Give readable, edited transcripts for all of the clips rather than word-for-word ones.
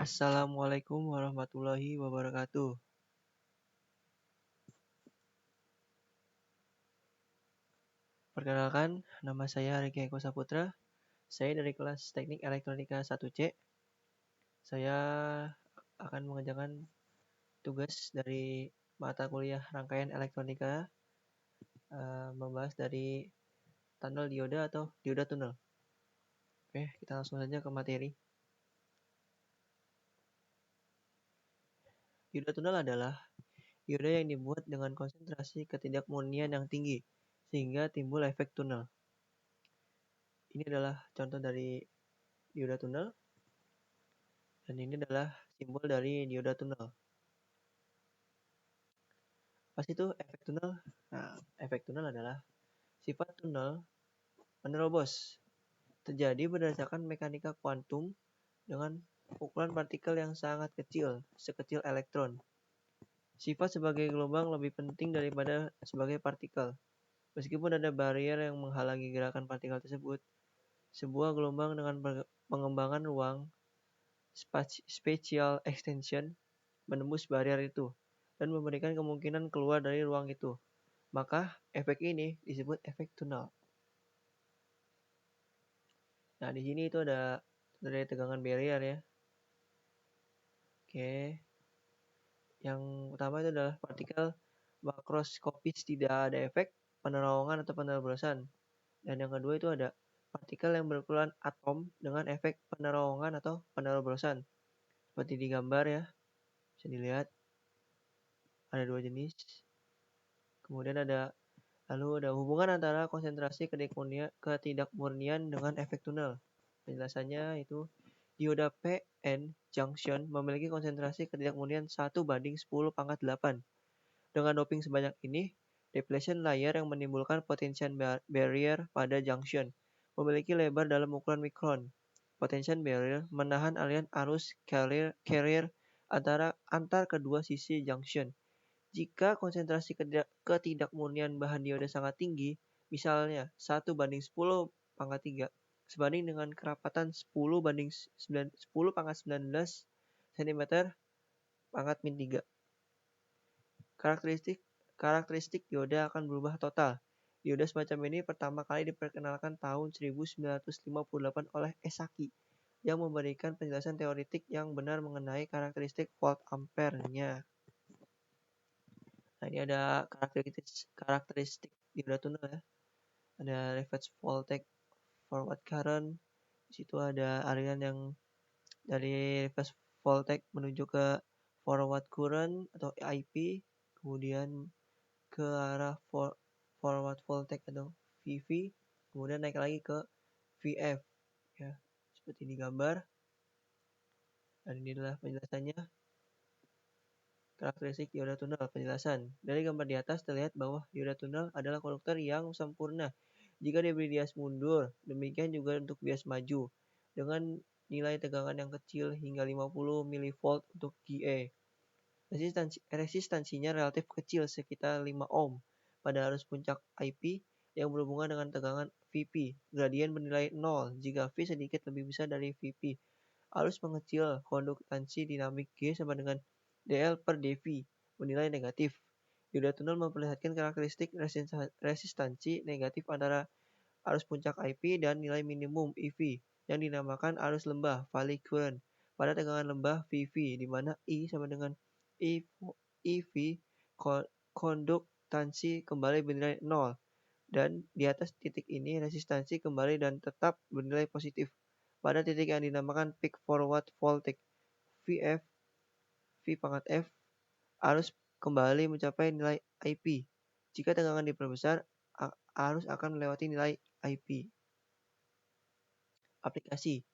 Assalamualaikum warahmatullahi wabarakatuh. Perkenalkan, nama saya Riki Eko Saputra. Saya dari kelas Teknik Elektronika 1C. Saya akan mengerjakan tugas dari mata kuliah rangkaian elektronika, membahas dari tunnel dioda atau dioda tunnel. Oke, kita langsung saja ke materi. Dioda tunnel adalah dioda yang dibuat dengan konsentrasi ketidakmurnian yang tinggi, sehingga timbul efek tunnel. Ini adalah contoh dari dioda tunnel. Dan ini adalah simbol dari dioda tunnel. Apa itu efek tunnel? Nah, efek tunnel adalah sifat tunnel menerobos. Terjadi berdasarkan mekanika kuantum dengan ukuran partikel yang sangat kecil, sekecil elektron. Sifat sebagai gelombang lebih penting daripada sebagai partikel. Meskipun ada barrier yang menghalangi gerakan partikel tersebut, sebuah gelombang dengan pengembangan ruang spatial extension menembus barrier itu dan memberikan kemungkinan keluar dari ruang itu. Maka efek ini disebut efek tunnel. Nah, di sini itu ada dari tegangan barrier ya. Oke. Yang pertama itu adalah partikel makroskopis tidak ada efek penerawangan atau penerobosan. Dan yang kedua itu ada partikel yang berukuran atom dengan efek penerawangan atau penerobosan. Seperti di gambar ya. Bisa dilihat ada dua jenis. Kemudian lalu ada hubungan antara konsentrasi ketidakmurnian dengan efek tunnel. Penjelasannya itu dioda PN junction memiliki konsentrasi ketidakmurnian 1:10⁸. Dengan doping sebanyak ini, depletion layer yang menimbulkan potential barrier pada junction memiliki lebar dalam ukuran mikron. Potential barrier menahan aliran arus carrier antar kedua sisi junction. Jika konsentrasi ketidakmurnian bahan dioda sangat tinggi, misalnya 1:10⁻³ sebanding dengan kerapatan 10/10⁻19 cm/min3. Karakteristik dioda akan berubah total. Dioda semacam ini pertama kali diperkenalkan tahun 1958 oleh Esaki yang memberikan penjelasan teoretik yang benar mengenai karakteristik volt ampere-nya. Nah, ini ada karakteristik dioda tunnel ya. Ada reverse voltage, forward current. Di situ ada aliran yang dari reverse voltage menuju ke forward current atau IP, kemudian ke arah forward voltage atau VV, kemudian naik lagi ke VF ya, seperti di gambar. Dan ini adalah penjelasannya. Karakteristik dioda tunnel. Penjelasan. Dari gambar di atas terlihat bahwa dioda tunnel adalah konduktor yang sempurna jika diberi bias mundur. Demikian juga untuk bias maju dengan nilai tegangan yang kecil hingga 50 mV untuk GA. Resistansinya relatif kecil, sekitar 5 ohm pada arus puncak IP yang berhubungan dengan tegangan VP. Gradien bernilai 0 jika V sedikit lebih besar dari VP. Arus mengecil, konduktansi dinamik G sama dengan dL/dV bernilai negatif. Dioda tunnel memperlihatkan karakteristik resistansi negatif antara arus puncak IP dan nilai minimum EV yang dinamakan arus lembah valley current pada tegangan lembah VV, di mana I sama dengan EV. Konduktansi kembali bernilai 0 dan di atas titik ini resistansi kembali dan tetap bernilai positif pada titik yang dinamakan peak forward voltage VF. V∗F arus kembali mencapai nilai IP. Jika tegangan diperbesar, arus akan melewati nilai IP. Aplikasi.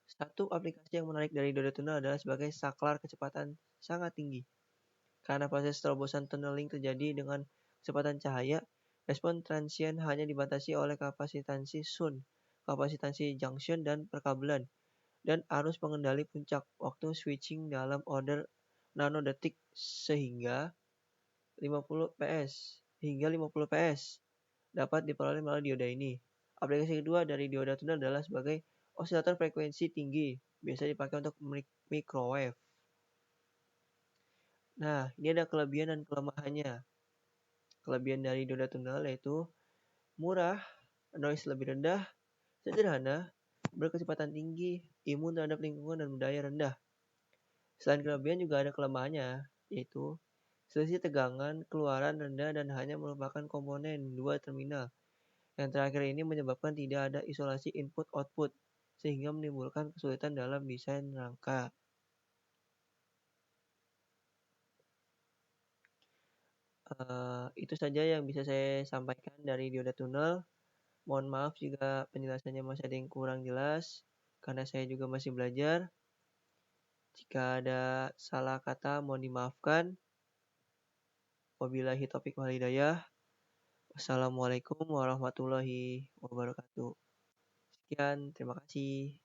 Satu aplikasi yang menarik dari dioda tunnel adalah sebagai saklar kecepatan sangat tinggi. Karena proses terobosan tunneling terjadi dengan kecepatan cahaya, respon transient hanya dibatasi oleh kapasitansi sun, kapasitansi junction dan perkabelan, dan arus pengendali puncak waktu switching dalam order nanodetik hingga 50 PS dapat diperoleh melalui dioda ini. Aplikasi kedua dari dioda tunnel adalah sebagai osilator frekuensi tinggi biasa dipakai untuk microwave. Nah, ini ada kelebihan dan kelemahannya. Kelebihan dari dioda tunggal yaitu murah, noise lebih rendah, sederhana, berkecepatan tinggi, imun terhadap lingkungan dan budaya rendah. Selain kelebihan juga ada kelemahannya, yaitu selisih tegangan, keluaran rendah dan hanya merupakan komponen dua terminal. Yang terakhir ini menyebabkan tidak ada isolasi input-output, sehingga menimbulkan kesulitan dalam desain rangka. Itu saja yang bisa saya sampaikan dari dioda tunnel. Mohon maaf jika penjelasannya masih ada yang kurang jelas, karena saya juga masih belajar. Jika ada salah kata, mohon dimaafkan. Wabillahi taufiq wal hidayah. Wassalamualaikum warahmatullahi wabarakatuh. Sekian, terima kasih.